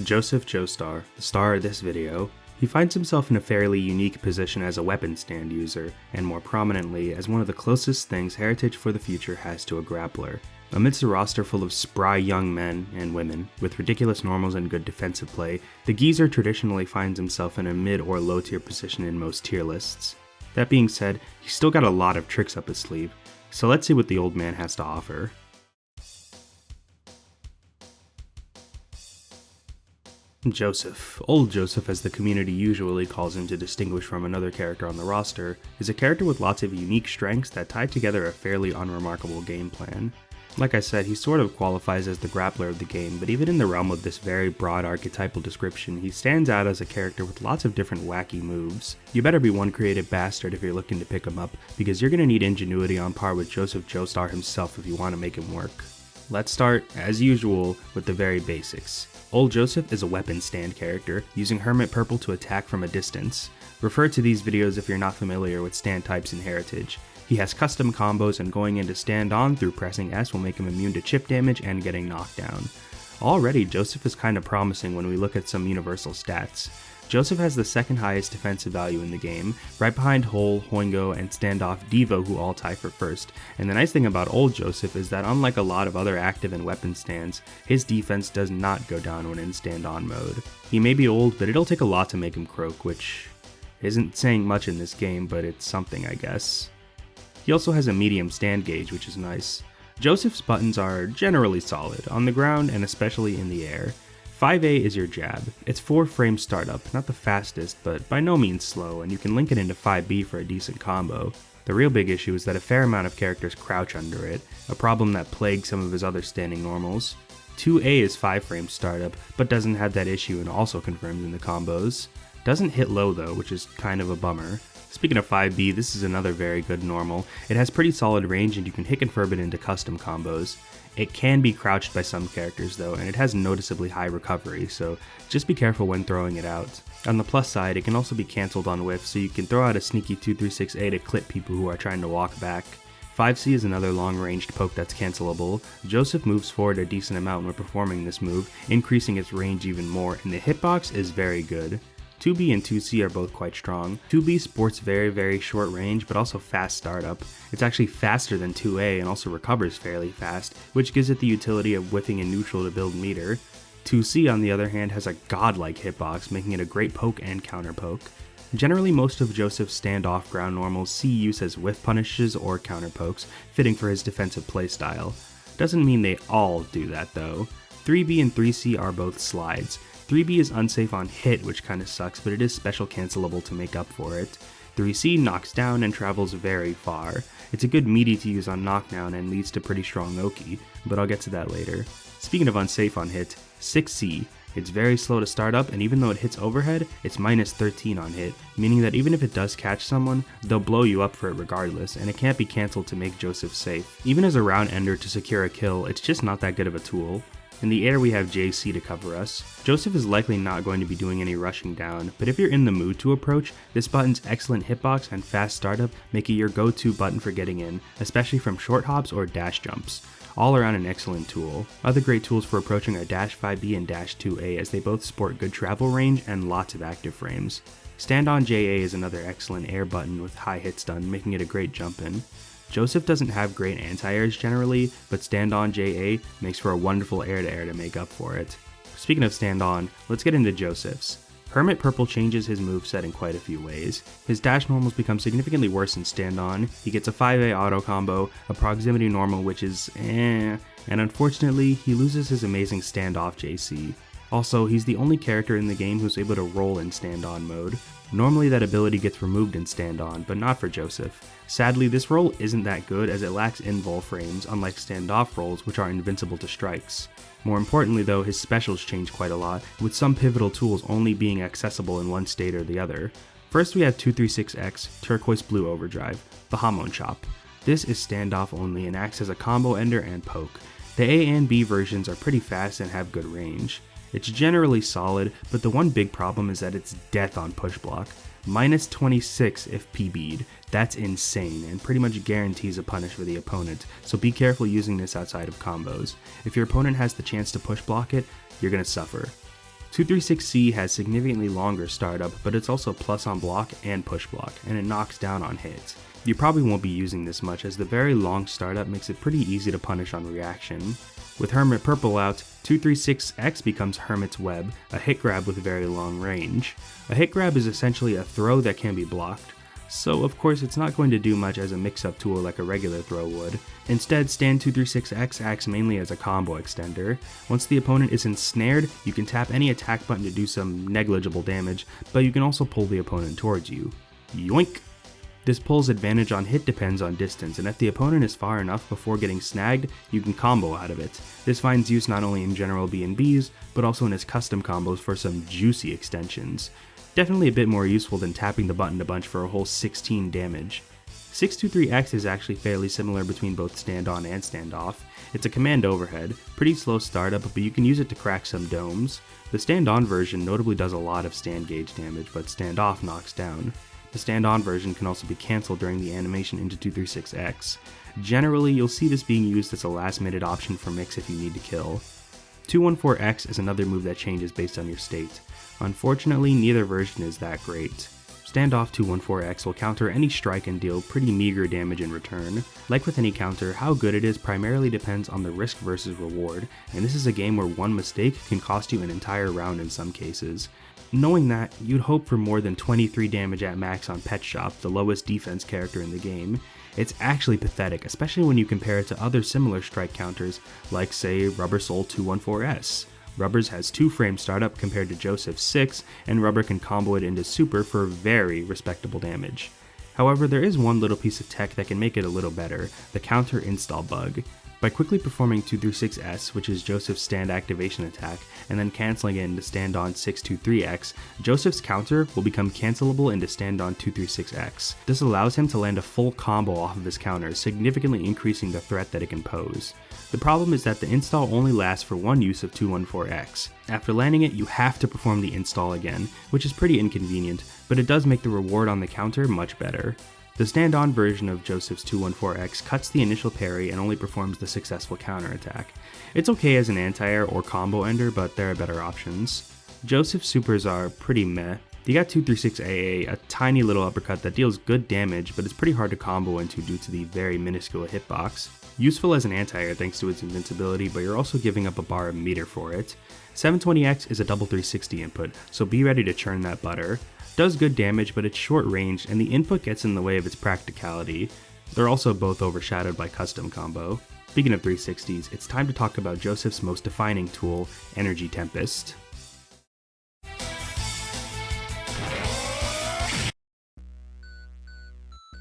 Joseph Joestar, the star of this video, he finds himself in a fairly unique position as a weapon stand user, and more prominently as one of the closest things Heritage for the Future has to a grappler. Amidst a roster full of spry young men and women, with ridiculous normals and good defensive play, the geezer traditionally finds himself in a mid or low tier position in most tier lists. That being said, he's still got a lot of tricks up his sleeve, so let's see what the old man has to offer. Joseph, old Joseph as the community usually calls him to distinguish from another character on the roster, is a character with lots of unique strengths that tie together a fairly unremarkable game plan. Like I said, he sort of qualifies as the grappler of the game, but even in the realm of this very broad archetypal description, he stands out as a character with lots of different wacky moves. You better be one creative bastard if you're looking to pick him up, because you're going to need ingenuity on par with Joseph Joestar himself if you want to make him work. Let's start, as usual, with the very basics. Old Joseph is a weapon stand character, using Hermit Purple to attack from a distance. Refer to these videos if you're not familiar with stand types in Heritage. He has custom combos, and going into stand on through pressing S will make him immune to chip damage and getting knocked down. Already, Joseph is kinda promising when we look at some universal stats. Joseph has the second highest defensive value in the game, right behind Hole, Hoingo, and Standoff Devo, who all tie for first. And the nice thing about old Joseph is that unlike a lot of other active and weapon stands, his defense does not go down when in stand-on mode. He may be old, but it'll take a lot to make him croak, which isn't saying much in this game, but it's something, I guess. He also has a medium stand gauge, which is nice. Joseph's buttons are generally solid, on the ground and especially in the air. 5A is your jab. It's 4-frame startup, not the fastest, but by no means slow, and you can link it into 5B for a decent combo. The real big issue is that a fair amount of characters crouch under it, a problem that plagues some of his other standing normals. 2A is 5-frame startup, but doesn't have that issue and also confirms in the combos. Doesn't hit low though, which is kind of a bummer. Speaking of 5B, this is another very good normal. It has pretty solid range and you can hit confirm it into custom combos. It can be crouched by some characters though, and it has noticeably high recovery, so just be careful when throwing it out. On the plus side, it can also be cancelled on whiff, so you can throw out a sneaky 236A to clip people who are trying to walk back. 5C is another long-ranged poke that's cancelable. Joseph moves forward a decent amount when performing this move, increasing its range even more, and the hitbox is very good. 2B and 2C are both quite strong. 2B sports very short range, but also fast startup. It's actually faster than 2A and also recovers fairly fast, which gives it the utility of whiffing in neutral to build meter. 2C on the other hand has a godlike hitbox, making it a great poke and counter poke. Generally, most of Joseph's standoff ground normals see use as whiff punishes or counter pokes, fitting for his defensive playstyle. Doesn't mean they all do that though. 3B and 3C are both slides. 3B is unsafe on hit, which kinda sucks, but it is special cancelable to make up for it. 3C knocks down and travels very far. It's a good meaty to use on knockdown and leads to pretty strong Oki, but I'll get to that later. Speaking of unsafe on hit, 6C. It's very slow to start up, and even though it hits overhead, it's minus 13 on hit, meaning that even if it does catch someone, they'll blow you up for it regardless, and it can't be cancelled to make Joseph safe. Even as a round ender to secure a kill, it's just not that good of a tool. In the air we have JC to cover us. Joseph is likely not going to be doing any rushing down, but if you're in the mood to approach, this button's excellent hitbox and fast startup make it your go-to button for getting in, especially from short hops or dash jumps. All around an excellent tool. Other great tools for approaching are Dash 5B and Dash 2A, as they both sport good travel range and lots of active frames. Stand on JA is another excellent air button with high hit stun, making it a great jump in. Joseph doesn't have great anti-airs generally, but stand on JA makes for a wonderful air-to-air to make up for it. Speaking of stand on, let's get into Joseph's. Hermit Purple changes his moveset in quite a few ways. His dash normals become significantly worse in stand on, he gets a 5A auto combo, a proximity normal which is and unfortunately he loses his amazing standoff JC. Also, he's the only character in the game who's able to roll in stand-on mode. Normally that ability gets removed in stand-on, but not for Joseph. Sadly, this roll isn't that good as it lacks invul frames, unlike standoff rolls which are invincible to strikes. More importantly though, his specials change quite a lot, with some pivotal tools only being accessible in one state or the other. First we have 236X, Turquoise Blue Overdrive, the Hamon Chop. This is standoff only and acts as a combo ender and poke. The A and B versions are pretty fast and have good range. It's generally solid, but the one big problem is that it's death on push block. Minus 26 if PB'd. That's insane, and pretty much guarantees a punish for the opponent, so be careful using this outside of combos. If your opponent has the chance to push block it, you're gonna suffer. 236C has significantly longer startup, but it's also plus on block and push block, and it knocks down on hits. You probably won't be using this much as the very long startup makes it pretty easy to punish on reaction. With Hermit Purple out, 236X becomes Hermit's Web, a hit grab with very long range. A hit grab is essentially a throw that can be blocked, so of course it's not going to do much as a mix-up tool like a regular throw would. Instead, Stand 236X acts mainly as a combo extender. Once the opponent is ensnared, you can tap any attack button to do some negligible damage, but you can also pull the opponent towards you. Yoink! This pull's advantage on hit depends on distance, and if the opponent is far enough before getting snagged, you can combo out of it. This finds use not only in general B&Bs, but also in its custom combos for some juicy extensions. Definitely a bit more useful than tapping the button a bunch for a whole 16 damage. 623X is actually fairly similar between both stand on and stand off. It's a command overhead, pretty slow startup, but you can use it to crack some domes. The stand on version notably does a lot of stand gauge damage, but stand off knocks down. The stand-on version can also be cancelled during the animation into 236X. Generally, you'll see this being used as a last-minute option for mix if you need to kill. 214X is another move that changes based on your state. Unfortunately, neither version is that great. Standoff 214X will counter any strike and deal pretty meager damage in return. Like with any counter, how good it is primarily depends on the risk versus reward, and this is a game where one mistake can cost you an entire round in some cases. Knowing that, you'd hope for more than 23 damage at max on Pet Shop, the lowest defense character in the game. It's actually pathetic, especially when you compare it to other similar strike counters, like say Rubber Soul 214S. Rubber's has 2 frame startup compared to Joseph's 6, and Rubber can combo it into Super for very respectable damage. However, there is one little piece of tech that can make it a little better, the counter install bug. By quickly performing 236S, which is Joseph's stand activation attack, and then cancelling it into stand on 623X, Joseph's counter will become cancelable into stand on 236X. This allows him to land a full combo off of his counter, significantly increasing the threat that it can pose. The problem is that the install only lasts for one use of 214X. After landing it, you have to perform the install again, which is pretty inconvenient, but it does make the reward on the counter much better. The stand-on version of Joseph's 214X cuts the initial parry and only performs the successful counterattack. It's okay as an anti-air or combo ender, but there are better options. Joseph's supers are pretty meh. You got 236AA, a tiny little uppercut that deals good damage, but it's pretty hard to combo into due to the very minuscule hitbox. Useful as an anti-air thanks to its invincibility, but you're also giving up a bar of meter for it. 720X is a double 360 input, so be ready to churn that butter. Does good damage, but it's short range, and the input gets in the way of its practicality. They're also both overshadowed by custom combo. Speaking of 360s, it's time to talk about Joseph's most defining tool, Energy Tempest.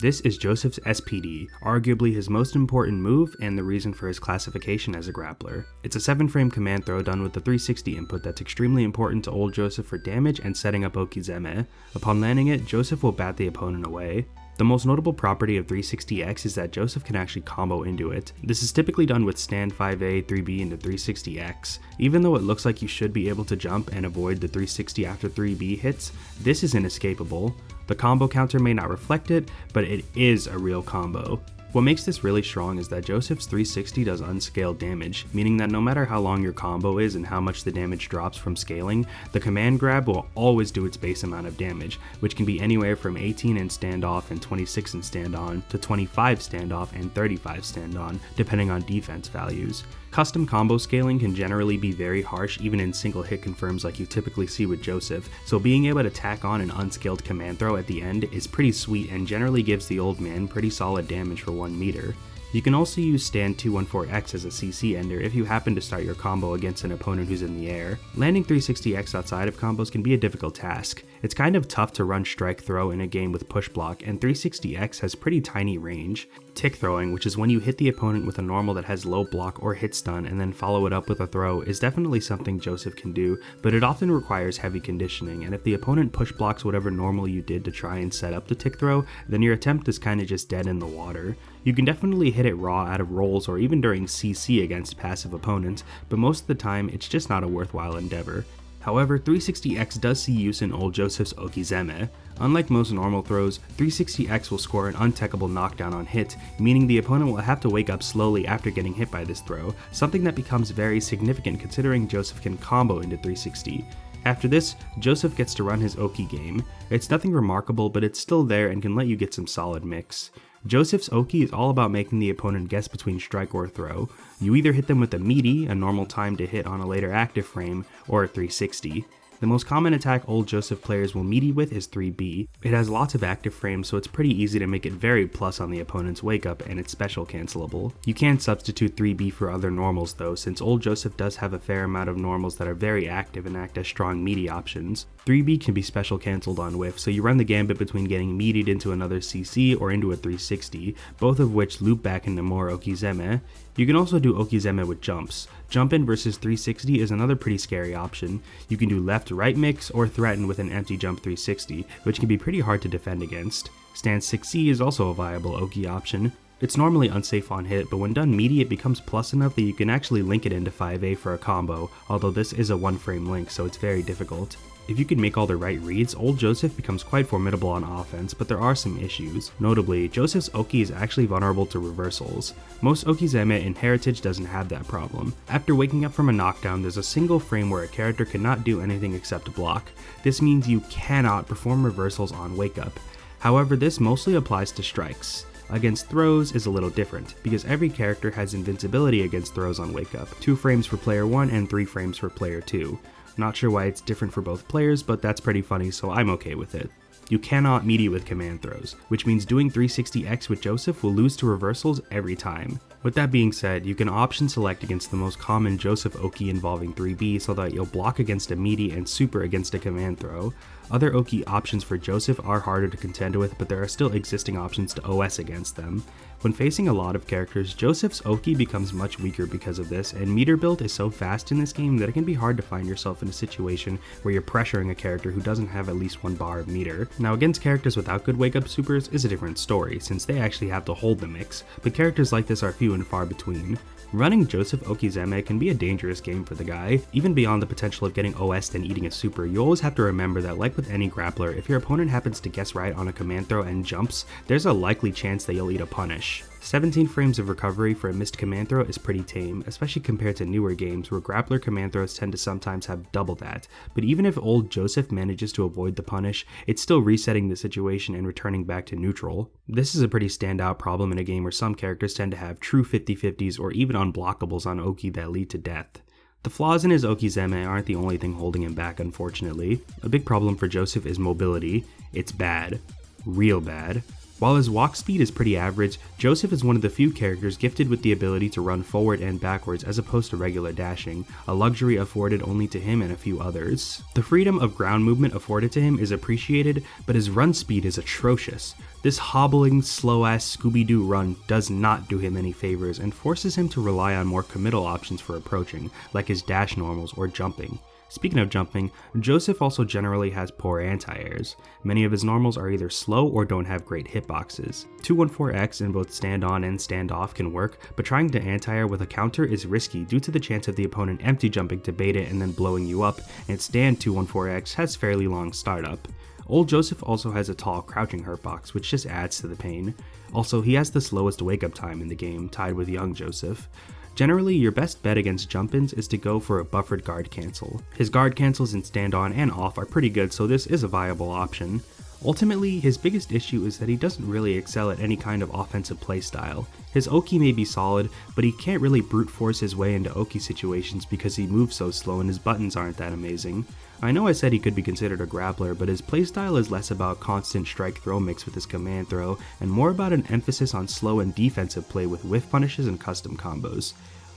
This is Joseph's SPD, arguably his most important move and the reason for his classification as a grappler. It's a 7-frame command throw done with the 360 input that's extremely important to old Joseph for damage and setting up Okizeme. Upon landing it, Joseph will bat the opponent away. The most notable property of 360X is that Joseph can actually combo into it. This is typically done with stand 5A, 3B into 360X. Even though it looks like you should be able to jump and avoid the 360 after 3B hits, this is inescapable. The combo counter may not reflect it, but it is a real combo. What makes this really strong is that Joseph's 360 does unscaled damage, meaning that no matter how long your combo is and how much the damage drops from scaling, the command grab will always do its base amount of damage, which can be anywhere from 18 in standoff and 26 in stand-on to 25 standoff and 35 stand-on, depending on defense values. Custom combo scaling can generally be very harsh even in single hit confirms like you typically see with Joseph, so being able to tack on an unscaled command throw at the end is pretty sweet and generally gives the old man pretty solid damage for 1 meter. You can also use stand 214X as a CC ender if you happen to start your combo against an opponent who's in the air. Landing 360X outside of combos can be a difficult task. It's kind of tough to run strike throw in a game with push block, and 360X has pretty tiny range. Tick throwing, which is when you hit the opponent with a normal that has low block or hit stun and then follow it up with a throw, is definitely something Joseph can do, but it often requires heavy conditioning, and if the opponent push blocks whatever normal you did to try and set up the tick throw, then your attempt is kinda just dead in the water. You can definitely hit it raw out of rolls or even during CC against passive opponents, but most of the time it's just not a worthwhile endeavor. However, 360X does see use in old Joseph's Okizeme. Unlike most normal throws, 360X will score an untechable knockdown on hit, meaning the opponent will have to wake up slowly after getting hit by this throw, something that becomes very significant considering Joseph can combo into 360. After this, Joseph gets to run his Oki game. It's nothing remarkable, but it's still there and can let you get some solid mix. Joseph's Oki is all about making the opponent guess between strike or throw. You either hit them with a meaty, a normal time to hit on a later active frame, or a 360. The most common attack Old Joseph players will meaty with is 3B. It has lots of active frames, so it's pretty easy to make it very plus on the opponent's wake up, and it's special cancelable. You can substitute 3B for other normals though, since Old Joseph does have a fair amount of normals that are very active and act as strong meaty options. 3B can be special cancelled on whiff, so you run the gambit between getting meatied into another CC or into a 360, both of which loop back into more Okizeme. You can also do Okizeme with jumps. Jump in versus 360 is another pretty scary option. You can do left-right mix or threaten with an empty jump 360, which can be pretty hard to defend against. Stance 6C is also a viable Oki option. It's normally unsafe on hit, but when done meaty it becomes plus enough that you can actually link it into 5A for a combo, although this is a one-frame link so it's very difficult. If you can make all the right reads, Old Joseph becomes quite formidable on offense, but there are some issues. Notably, Joseph's Oki is actually vulnerable to reversals. Most Okizeme in Heritage doesn't have that problem. After waking up from a knockdown, there's a single frame where a character cannot do anything except block. This means you cannot perform reversals on wake up. However, this mostly applies to strikes. Against throws is a little different, because every character has invincibility against throws on wake up, 2 frames for player 1 and 3 frames for player 2. Not sure why it's different for both players, but that's pretty funny, so I'm okay with it. You cannot meaty with command throws, which means doing 360X with Joseph will lose to reversals every time. With that being said, you can option select against the most common Joseph Oki involving 3B so that you'll block against a meaty and super against a command throw. Other Oki options for Joseph are harder to contend with, but there are still existing options to OS against them. When facing a lot of characters, Joseph's Oki becomes much weaker because of this, and meter build is so fast in this game that it can be hard to find yourself in a situation where you're pressuring a character who doesn't have at least 1 bar of meter. Now against characters without good wake up supers is a different story, since they actually have to hold the mix, but characters like this are few and far between. Running Joseph Okizeme can be a dangerous game for the guy. Even beyond the potential of getting OS'd and eating a super, you always have to remember that like with any grappler, if your opponent happens to guess right on a command throw and jumps, there's a likely chance that you'll eat a punish. 17 frames of recovery for a missed command throw is pretty tame, especially compared to newer games where grappler command throws tend to sometimes have double that, but even if Old Joseph manages to avoid the punish, it's still resetting the situation and returning back to neutral. This is a pretty standout problem in a game where some characters tend to have true 50-50s or even unblockables on Oki that lead to death. The flaws in his Okizeme aren't the only thing holding him back, unfortunately. A big problem for Joseph is mobility. It's bad. Real bad. While his walk speed is pretty average, Joseph is one of the few characters gifted with the ability to run forward and backwards as opposed to regular dashing, a luxury afforded only to him and a few others. The freedom of ground movement afforded to him is appreciated, but his run speed is atrocious. This hobbling, slow-ass Scooby-Doo run does not do him any favors and forces him to rely on more committal options for approaching, like his dash normals or jumping. Speaking of jumping, Joseph also generally has poor anti-airs. Many of his normals are either slow or don't have great hitboxes. 214X in both stand-on and stand-off can work, but trying to anti-air with a counter is risky due to the chance of the opponent empty jumping to bait it and then blowing you up, and stand 214X has fairly long startup. Old Joseph also has a tall crouching hurtbox, which just adds to the pain. Also, he has the slowest wake-up time in the game, tied with young Joseph. Generally, your best bet against jump-ins is to go for a buffered guard cancel. His guard cancels in stand-on and off are pretty good, so this is a viable option. Ultimately, his biggest issue is that he doesn't really excel at any kind of offensive playstyle. His Oki may be solid, but he can't really brute force his way into Oki situations because he moves so slow and his buttons aren't that amazing. I know I said he could be considered a grappler, but his playstyle is less about constant strike-throw mix with his command throw, and more about an emphasis on slow and defensive play with whiff punishes and custom combos.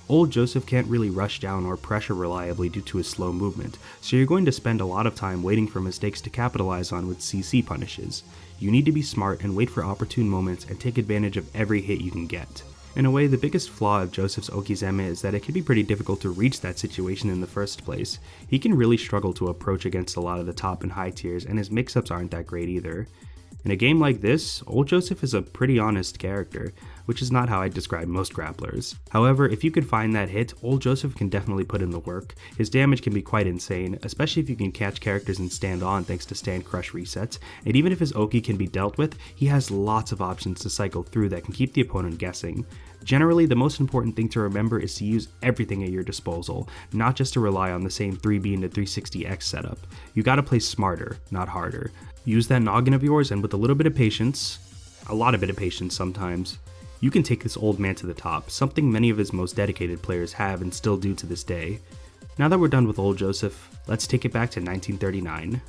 Old Joseph can't really rush down or pressure reliably due to his slow movement, so you're going to spend a lot of time waiting for mistakes to capitalize on with CC punishes. You need to be smart and wait for opportune moments and take advantage of every hit you can get. In a way, the biggest flaw of Joseph's Okizeme is that it can be pretty difficult to reach that situation in the first place. He can really struggle to approach against a lot of the top and high tiers, and his mix-ups aren't that great either. In a game like this, Old Joseph is a pretty honest character. which is not how I'd describe most grapplers. However, if you could find that hit, old Joseph can definitely put in the work. His damage can be quite insane, especially if you can catch characters and stand on thanks to stand crush resets, and even if his Oki can be dealt with, he has lots of options to cycle through that can keep the opponent guessing. Generally, the most important thing to remember is to use everything at your disposal, not just to rely on the same 3B into 360X setup. You gotta play smarter, not harder. Use that noggin of yours, and with a little bit of patience, a lot of bit of patience sometimes, you can take this old man to the top, something many of his most dedicated players have and still do to this day. Now that we're done with old Joseph, let's take it back to 1939.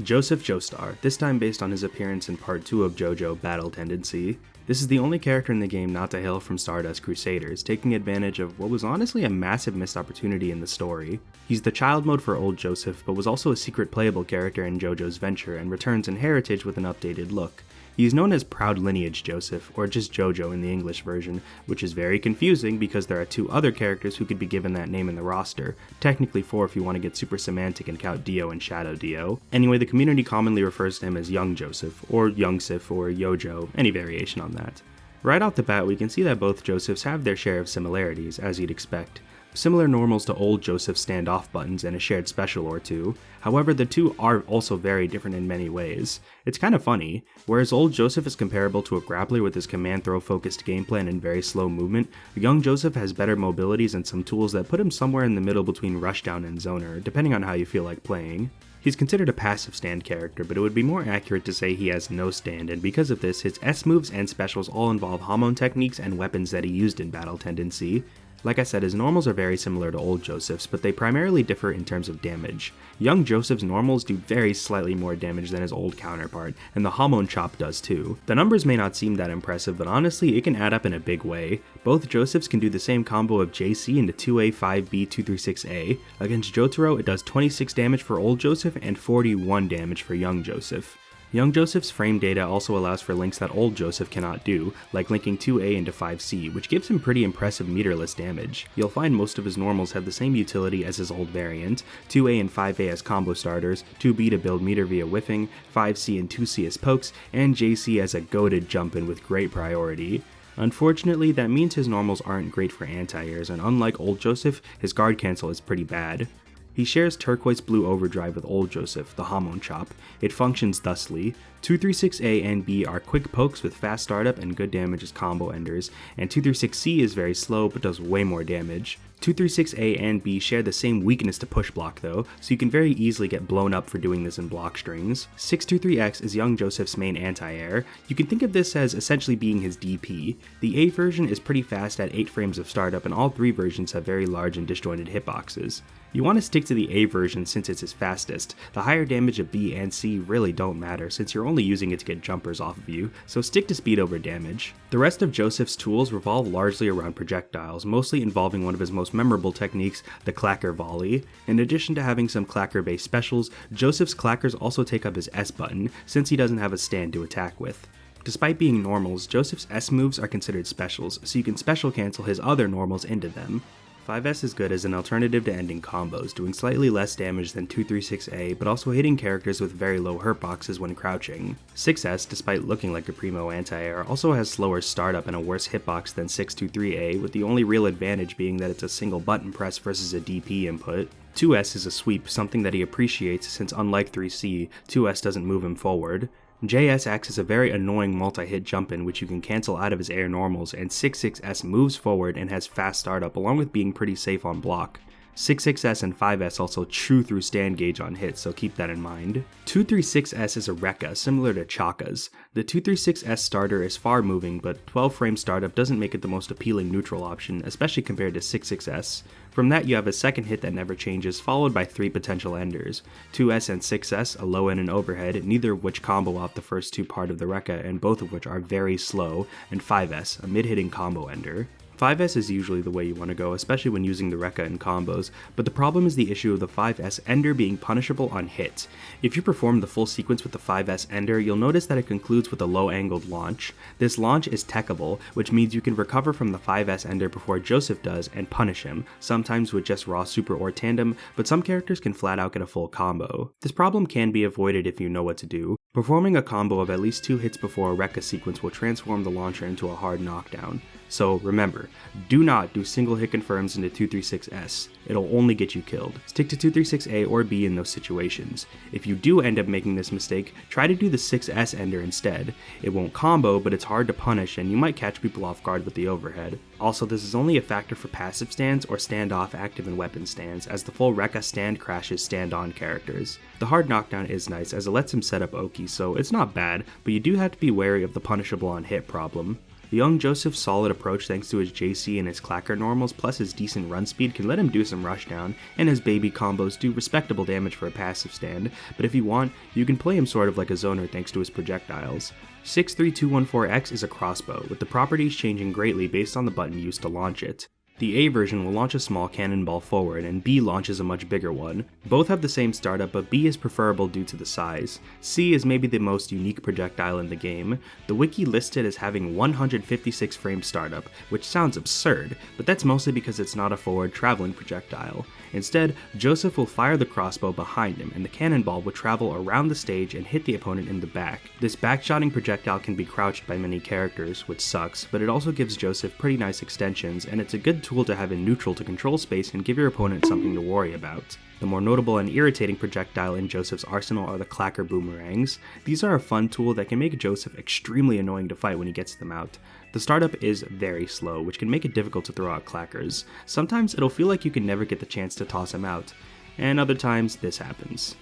Joseph Joestar, this time based on his appearance in Part 2 of JoJo Battle Tendency. This is the only character in the game not to hail from Stardust Crusaders, taking advantage of what was honestly a massive missed opportunity in the story. He's the child mode for old Joseph, but was also a secret playable character in JoJo's Venture and returns in Heritage with an updated look. He is known as Proud Lineage Joseph, or just JoJo in the English version, which is very confusing because there are 2 other characters who could be given that name in the roster, technically 4 if you want to get super semantic and count Dio and Shadow Dio. Anyway, the community commonly refers to him as Young Joseph, or Youngsif, or Yojo, any variation on that. Right off the bat, we can see that both Josephs have their share of similarities, as you'd expect. Similar normals to old Joseph's standoff buttons and a shared special or two, however the two are also very different in many ways. It's kind of funny, whereas old Joseph is comparable to a grappler with his command throw focused game plan and very slow movement, young Joseph has better mobilities and some tools that put him somewhere in the middle between rushdown and zoner, depending on how you feel like playing. He's considered a passive stand character, but it would be more accurate to say he has no stand, and because of this, his S moves and specials all involve Hamon techniques and weapons that he used in Battle Tendency. Like I said, his normals are very similar to old Joseph's, but they primarily differ in terms of damage. Young Joseph's normals do very slightly more damage than his old counterpart, and the Hamon chop does too. The numbers may not seem that impressive, but honestly it can add up in a big way. Both Josephs can do the same combo of JC into 2A 5B 236A. Against Jotaro it does 26 damage for old Joseph and 41 damage for young Joseph. Young Joseph's frame data also allows for links that old Joseph cannot do, like linking 2A into 5C, which gives him pretty impressive meterless damage. You'll find most of his normals have the same utility as his old variant, 2A and 5A as combo starters, 2B to build meter via whiffing, 5C and 2C as pokes, and JC as a goated jump-in with great priority. Unfortunately, that means his normals aren't great for anti-airs, and unlike old Joseph, his guard cancel is pretty bad. He shares turquoise blue overdrive with old Joseph, the Hamon chop. It functions thusly. 236A and B are quick pokes with fast startup and good damage as combo enders, and 236C is very slow but does way more damage. 236A and B share the same weakness to push block though, so you can very easily get blown up for doing this in block strings. 623X is young Joseph's main anti-air. You can think of this as essentially being his DP. The A version is pretty fast at 8 frames of startup, and all 3 versions have very large and disjointed hitboxes. You want to stick to the A version since it's his fastest. The higher damage of B and C really don't matter since you're only using it to get jumpers off of you, so stick to speed over damage. The rest of Joseph's tools revolve largely around projectiles, mostly involving one of his most memorable techniques, the clacker volley. In addition to having some clacker based specials, Joseph's clackers also take up his S button since he doesn't have a stand to attack with. Despite being normals, Joseph's S moves are considered specials, so you can special cancel his other normals into them. 5S is good as an alternative to ending combos, doing slightly less damage than 236A, but also hitting characters with very low hurt boxes when crouching. 6S, despite looking like a primo anti-air, also has slower startup and a worse hitbox than 623A, with the only real advantage being that it's a single button press versus a DP input. 2S is a sweep, something that he appreciates since unlike 3C, 2S doesn't move him forward. JS acts as a very annoying multi-hit jump-in which you can cancel out of his air normals, and 66S moves forward and has fast startup along with being pretty safe on block. 66S and 5S also chew through stand gauge on hits, so keep that in mind. 236S is a Rekka, similar to Chaka's. The 236S starter is far moving, but 12 frame startup doesn't make it the most appealing neutral option, especially compared to 66S. From that you have a second hit that never changes, followed by 3 potential enders. 2S and 6S, a low end and overhead, neither of which combo off the first 2 part of the Rekka, and both of which are very slow, and 5S, a mid-hitting combo ender. 5S is usually the way you want to go, especially when using the Rekka in combos, but the problem is the issue of the 5S Ender being punishable on hit. If you perform the full sequence with the 5S Ender, you'll notice that it concludes with a low-angled launch. This launch is techable, which means you can recover from the 5S Ender before Joseph does and punish him, sometimes with just raw super or tandem, but some characters can flat out get a full combo. This problem can be avoided if you know what to do. Performing a combo of at least 2 hits before a Rekka sequence will transform the launcher into a hard knockdown. So remember, do not do single hit confirms into 236S, it'll only get you killed. Stick to 236A or B in those situations. If you do end up making this mistake, try to do the 6S Ender instead. It won't combo, but it's hard to punish and you might catch people off guard with the overhead. Also, this is only a factor for passive stands or standoff active and weapon stands, as the full Rekka stand crashes stand-on characters. The hard knockdown is nice as it lets him set up Oki, so it's not bad, but you do have to be wary of the punishable on hit problem. Young Joseph's solid approach thanks to his JC and his clacker normals plus his decent run speed can let him do some rushdown, and his baby combos do respectable damage for a passive stand, but if you want, you can play him sort of like a zoner thanks to his projectiles. 63214X is a crossbow, with the properties changing greatly based on the button used to launch it. The A version will launch a small cannonball forward, and B launches a much bigger one. Both have the same startup, but B is preferable due to the size. C is maybe the most unique projectile in the game. The wiki lists it as having 156 frame startup, which sounds absurd, but that's mostly because it's not a forward traveling projectile. Instead, Joseph will fire the crossbow behind him, and the cannonball will travel around the stage and hit the opponent in the back. This backshotting projectile can be crouched by many characters, which sucks, but it also gives Joseph pretty nice extensions, and it's a good tool to have in neutral to control space and give your opponent something to worry about. The more notable and irritating projectile in Joseph's arsenal are the clacker boomerangs. These are a fun tool that can make Joseph extremely annoying to fight when he gets them out. The startup is very slow, which can make it difficult to throw out clackers. Sometimes it'll feel like you can never get the chance to toss him out, and other times this happens.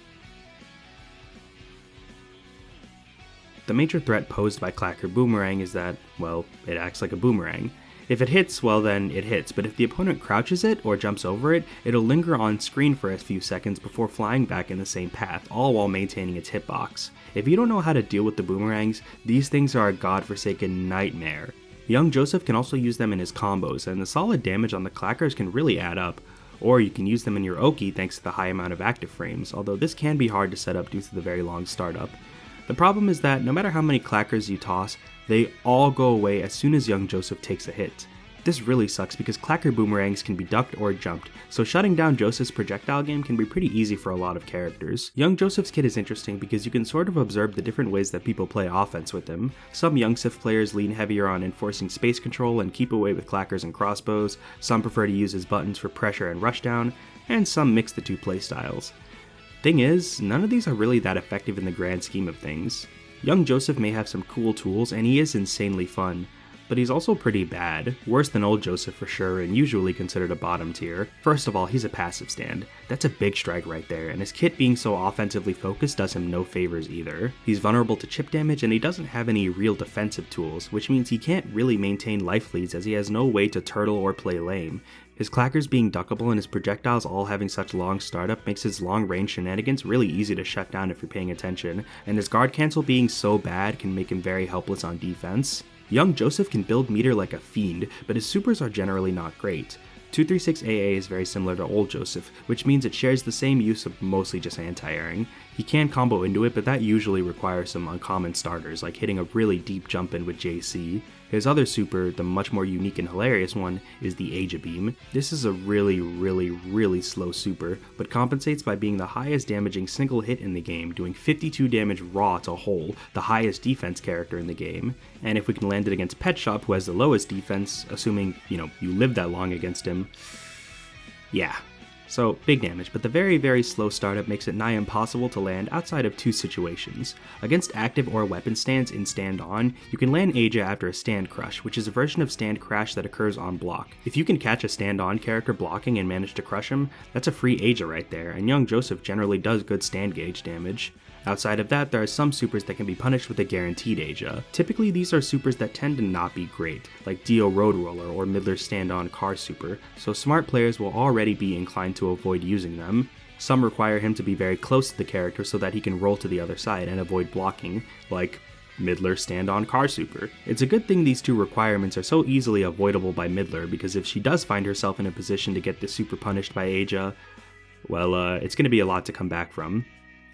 The major threat posed by clacker boomerang is that, well, it acts like a boomerang. If it hits, well then it hits, but if the opponent crouches it or jumps over it, it'll linger on screen for a few seconds before flying back in the same path, all while maintaining its hitbox. If you don't know how to deal with the boomerangs, these things are a godforsaken nightmare. Young Joseph can also use them in his combos, and the solid damage on the clackers can really add up. Or you can use them in your Oki thanks to the high amount of active frames, although this can be hard to set up due to the very long startup. The problem is that no matter how many clackers you toss, they all go away as soon as Young Joseph takes a hit. This really sucks because clacker boomerangs can be ducked or jumped, so shutting down Joseph's projectile game can be pretty easy for a lot of characters. Young Joseph's kit is interesting because you can sort of observe the different ways that people play offense with him. Some Young Sith players lean heavier on enforcing space control and keep away with clackers and crossbows, some prefer to use his buttons for pressure and rushdown, and some mix the two playstyles. Thing is, none of these are really that effective in the grand scheme of things. Young Joseph may have some cool tools, and he is insanely fun, but he's also pretty bad, worse than old Joseph for sure, and usually considered a bottom tier. First of all, he's a passive stand. That's a big strike right there, and his kit being so offensively focused does him no favors either. He's vulnerable to chip damage, and he doesn't have any real defensive tools, which means he can't really maintain life leads as he has no way to turtle or play lame. His clackers being duckable and his projectiles all having such long startup makes his long range shenanigans really easy to shut down if you're paying attention, and his guard cancel being so bad can make him very helpless on defense. Young Joseph can build meter like a fiend, but his supers are generally not great. 236AA is very similar to old Joseph, which means it shares the same use of mostly just anti-airing. He can combo into it, but that usually requires some uncommon starters, like hitting a really deep jump in with JC. His other super, the much more unique and hilarious one, is the Aja Beam. This is a really slow super, but compensates by being the highest damaging single hit in the game, doing 52 damage raw to whole, the highest defense character in the game. And if we can land it against Pet Shop, who has the lowest defense, assuming, you live that long against him, yeah. So, big damage, but the very slow startup makes it nigh impossible to land outside of two situations. Against active or weapon stands in Stand On, you can land Aja after a Stand Crush, which is a version of Stand Crash that occurs on block. If you can catch a Stand On character blocking and manage to crush him, that's a free Aja right there, and Young Joseph generally does good stand gauge damage. Outside of that, there are some supers that can be punished with a guaranteed Aja. Typically these are supers that tend to not be great, like Dio Roadroller or Midler's Stand-On Car Super, so smart players will already be inclined to avoid using them. Some require him to be very close to the character so that he can roll to the other side and avoid blocking, like Midler stand-on car super. It's a good thing these two requirements are so easily avoidable by Midler, because if she does find herself in a position to get the super punished by Aja, well, it's gonna be a lot to come back from.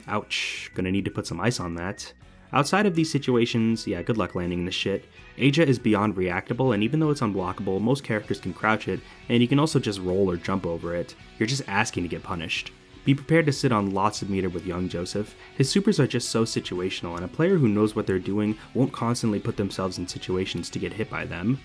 Ouch, gonna need to put some ice on that. Outside of these situations, yeah, good luck landing this shit. Aja is beyond reactable, and even though it's unblockable, most characters can crouch it, and you can also just roll or jump over it. You're just asking to get punished. Be prepared to sit on lots of meter with young Joseph. His supers are just so situational, and a player who knows what they're doing won't constantly put themselves in situations to get hit by them.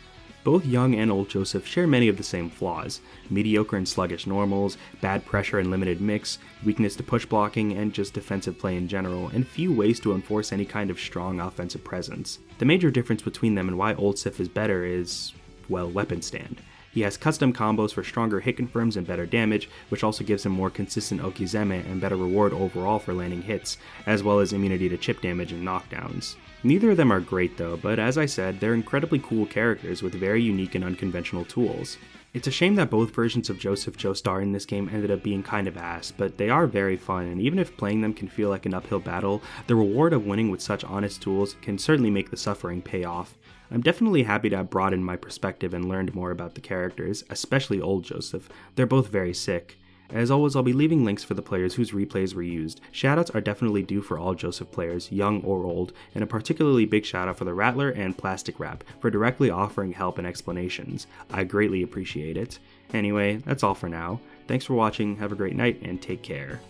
Both young and old Joseph share many of the same flaws: mediocre and sluggish normals, bad pressure and limited mix, weakness to push blocking, and just defensive play in general, and few ways to enforce any kind of strong offensive presence. The major difference between them and why old Sif is better is, well, weapon stand. He has custom combos for stronger hit confirms and better damage, which also gives him more consistent Okizeme and better reward overall for landing hits, as well as immunity to chip damage and knockdowns. Neither of them are great though, but as I said, they're incredibly cool characters with very unique and unconventional tools. It's a shame that both versions of Joseph Joestar in this game ended up being kind of ass, but they are very fun, and even if playing them can feel like an uphill battle, the reward of winning with such honest tools can certainly make the suffering pay off. I'm definitely happy to have broadened my perspective and learned more about the characters, especially old Joseph. They're both very sick. As always, I'll be leaving links for the players whose replays were used. Shoutouts are definitely due for all Joseph players, young or old, and a particularly big shoutout for the Rattler and Plastic Wrap for directly offering help and explanations. I greatly appreciate it. Anyway, that's all for now. Thanks for watching, have a great night, and take care.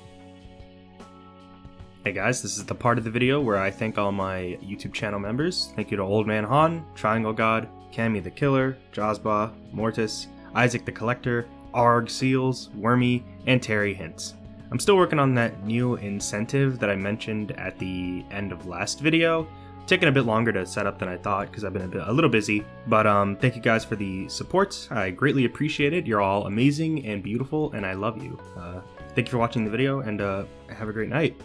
Hey guys, this is the part of the video where I thank all my YouTube channel members. Thank you to Old Man Han, Triangle God, Cammy the Killer, Jazba, Mortis, Isaac the Collector, Arg Seals, Wormy, and Terry Hints. I'm still working on that new incentive that I mentioned at the end of last video. Taking a bit longer to set up than I thought because I've been a little busy, but thank you guys for the support. I greatly appreciate it. You're all amazing and beautiful, and I love you. Thank you for watching the video, and have a great night.